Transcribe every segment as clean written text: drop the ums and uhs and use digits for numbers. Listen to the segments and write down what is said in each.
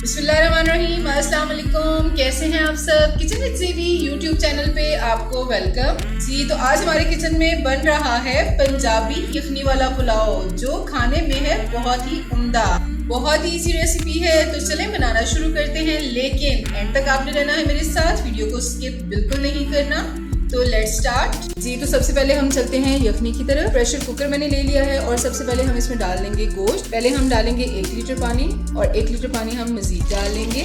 बिस्मिल्लाहिर्रहमानिर्रहीम, अस्सलाम वालेकुम। कैसे हैं आप सब? किचन विद ज़ेबी यूट्यूब चैनल पे आपको वेलकम जी। तो आज हमारे किचन में बन रहा है पंजाबी यखनी वाला पुलाव, जो खाने में है बहुत ही उम्दा, बहुत ही इजी रेसिपी है। तो चलें बनाना शुरू करते हैं, लेकिन एंड तक आपने रहना है मेरे साथ, वीडियो को स्किप बिल्कुल नहीं करना। तो लेट्स स्टार्ट जी। तो सबसे पहले हम चलते हैं यखनी की तरफ। प्रेशर कुकर मैंने ले लिया है और सबसे पहले हम इसमें डाल देंगे गोश्त। पहले हम डालेंगे 1 लीटर पानी और 1 लीटर पानी हम मजीद डाल लेंगे।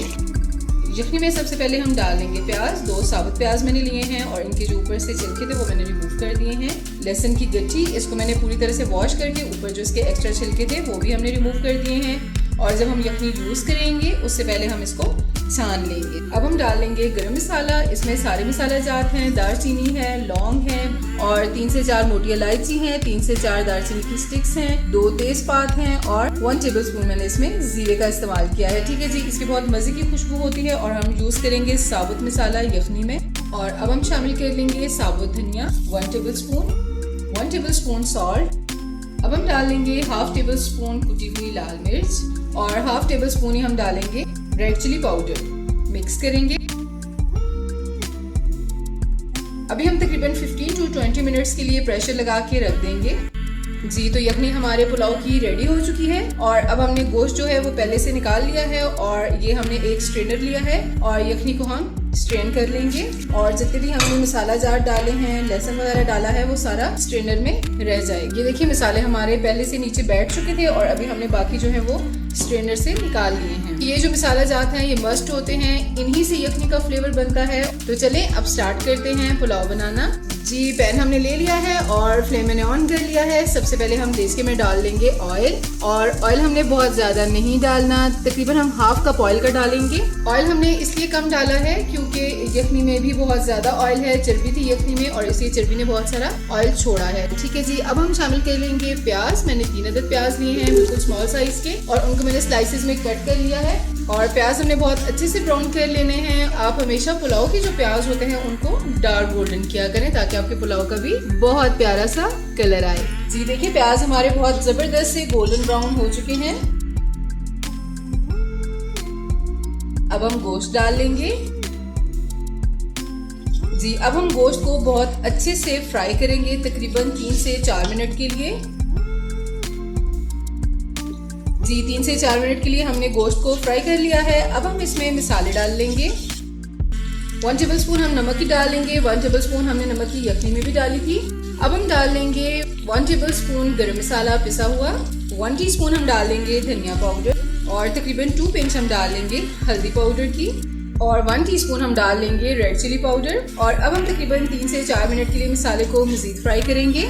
यखनी में सबसे पहले हम डाल देंगे प्याज। 2 साबुत प्याज मैंने लिए हैं और इनके जो ऊपर से छिलके थे वो मैंने रिमूव कर दिए हैं। लहसुन की गट्ठी, इसको मैंने पूरी तरह से वॉश करके ऊपर जो इसके एक्स्ट्रा छिलके थे वो भी हमने रिमूव कर दिए हैं। और जब हम यखनी यूज़ करेंगे उससे पहले हम इसको छान लेंगे। अब हम डालेंगे गरम मसाला। इसमें सारे मसाला जात हैं, दालचीनी है, लौंग है और 3 से 4 मोटी इलायची हैं, 3 से 4 दालचीनी की स्टिक्स हैं, 2 तेज़पात हैं और 1 टेबलस्पून मैंने इसमें जीरे का इस्तेमाल किया है। ठीक है जी, इसकी बहुत मज़े की खुशबू होती है और हम यूज़ करेंगे साबुत मसाला यखनी में। और अब हम शामिल कर लेंगे साबुत धनिया 1 टेबलस्पून, 1 टेबलस्पून सॉल्ट। अब हम डालेंगे 1/2 टेबलस्पून कुटी हुई लाल मिर्च और 1/2 टेबलस्पून ही हम डालेंगे रेड चिली पाउडर। मिक्स करेंगे। अभी हम तकरीबन 15 to 20 मिनट्स के लिए प्रेशर लगा के रख देंगे जी। तो यखनी हमारे पुलाव की रेडी हो चुकी है और अब हमने गोश्त जो है वो पहले से निकाल लिया है और ये हमने एक स्ट्रेनर लिया है और यखनी को हम स्ट्रेन कर लेंगे। और जितने भी हमने मसाला जार डाले हैं, लहसुन वगैरह डाला है, वो सारा स्ट्रेनर में रह जाएगा। ये देखिए मसाले हमारे पहले से नीचे बैठ चुके थे और अभी हमने बाकी जो है वो स्ट्रेनर से निकाल लिए हैं। ये जो मसाला जात हैं ये मस्ट होते हैं, इन्हीं से यखनी का फ्लेवर बनता है। तो चलें अब स्टार्ट करते हैं पुलाव बनाना जी। पैन हमने ले लिया है और फ्लेम मैंने ऑन कर लिया है। सबसे पहले हम देसी में डाल लेंगे ऑयल और ऑयल हमने बहुत ज़्यादा नहीं डालना, तकरीबन हम 1/2 कप ऑयल का डालेंगे। ऑयल हमने इसलिए कम डाला है क्योंकि यखनी में भी बहुत ज़्यादा ऑयल है, चर्बी थी यखनी में और इसलिए चर्बी ने बहुत सारा ऑयल छोड़ा है। ठीक है जी। अब हम शामिल कर लेंगे प्याज। मैंने 3 अदद प्याज लिए हैं, बिल्कुल स्मॉल साइज के, और उनको मैंने स्लाइसेस में कट कर लिया है। और प्याज हमने बहुत अच्छे से ब्राउन कर लेने हैं। आप हमेशा पुलाव के जो प्याज होते हैं उनको डार्क गोल्डन किया करें ताकि आपके पुलाव का भी बहुत प्यारा सा कलर आए जी। देखिए प्याज हमारे बहुत जबरदस्त से गोल्डन ब्राउन हो चुके हैं। अब हम गोश्त डाल लेंगे जी। अब हम गोश्त को बहुत अच्छे से फ्राई करेंगे तकरीबन 3 से 4 मिनट के लिए जी। 3 से 4 मिनट के लिए हमने गोश्त को फ्राई कर लिया है। अब हम इसमें मसाले डाल लेंगे। 1 टेबलस्पून हम नमक की डालेंगे, 1 टेबलस्पून हमने नमक की यखनी में भी डाली थी। अब हम डाल लेंगे 1 टेबलस्पून गरम मसाला पिसा हुआ, 1 टीस्पून हम डालेंगे धनिया पाउडर और तकरीबन 2 पिंच हम डालेंगे हल्दी पाउडर की और 1 टीस्पून हम डाल लेंगे रेड चिली पाउडर। और अब हम तकरीबन 3 से 4 मिनट के लिए मसाले को मजीद फ्राई करेंगे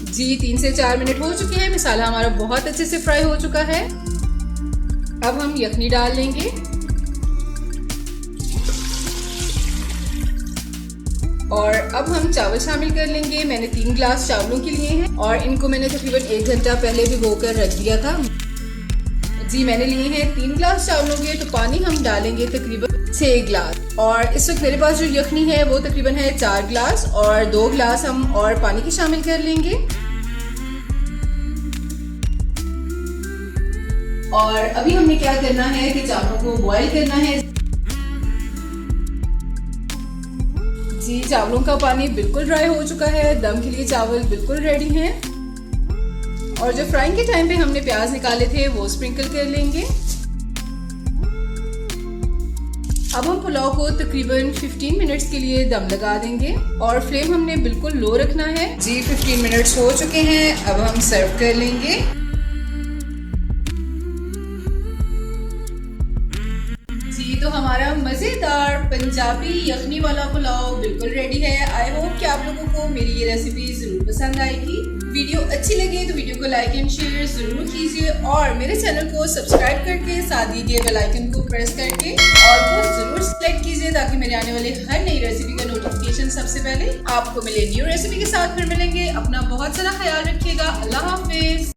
जी। 3 से 4 मिनट हो चुके हैं, मसाला हमारा बहुत अच्छे से फ्राई हो चुका है। अब हम यखनी डाल लेंगे और अब हम चावल शामिल कर लेंगे। मैंने 3 गिलास चावलों के लिए हैं और इनको मैंने तकरीबन 1 घंटा पहले भिगो कर रख दिया था जी। मैंने लिए हैं 3 गिलास चावलों के, तो पानी हम डालेंगे तकरीबन 6 गिलास। और इस वक्त मेरे पास जो यखनी है वो तकरीबन है 4 गिलास और 2 गिलास हम और पानी की शामिल कर लेंगे। और अभी हमने क्या करना है कि चावलों को बॉईल करना है जी। चावलों का पानी बिल्कुल ड्राई हो चुका है, दम के लिए चावल बिल्कुल रेडी हैं। और जो फ्राइंग के टाइम पे हमने प्याज निकाले थे वो स्प्रिंकल कर लेंगे। अब हम पुलाव को तकरीबन 15 मिनट्स के लिए दम लगा देंगे और फ्लेम हमने बिल्कुल लो रखना है जी। 15 मिनट्स हो चुके हैं, अब हम सर्व कर लेंगे जी। तो हमारा मज़ेदार पंजाबी यखनी वाला पुलाव बिल्कुल रेडी है। आई होप कि आप लोगों को मेरी ये रेसिपी ज़रूर पसंद आएगी। वीडियो अच्छी लगे तो वीडियो को लाइक एंड शेयर ज़रूर कीजिए और मेरे चैनल को सब्सक्राइब करके साथ दिए बेल आइकन को प्रेस करके और वो ज़रूर सेलेक्ट कीजिए ताकि मेरे आने वाले हर नई रेसिपी का नोटिफिकेशन सबसे पहले आपको मिले। न्यू रेसिपी के साथ फिर मिलेंगे। अपना बहुत सारा ख्याल रखिएगा। अल्लाह हाफिज़।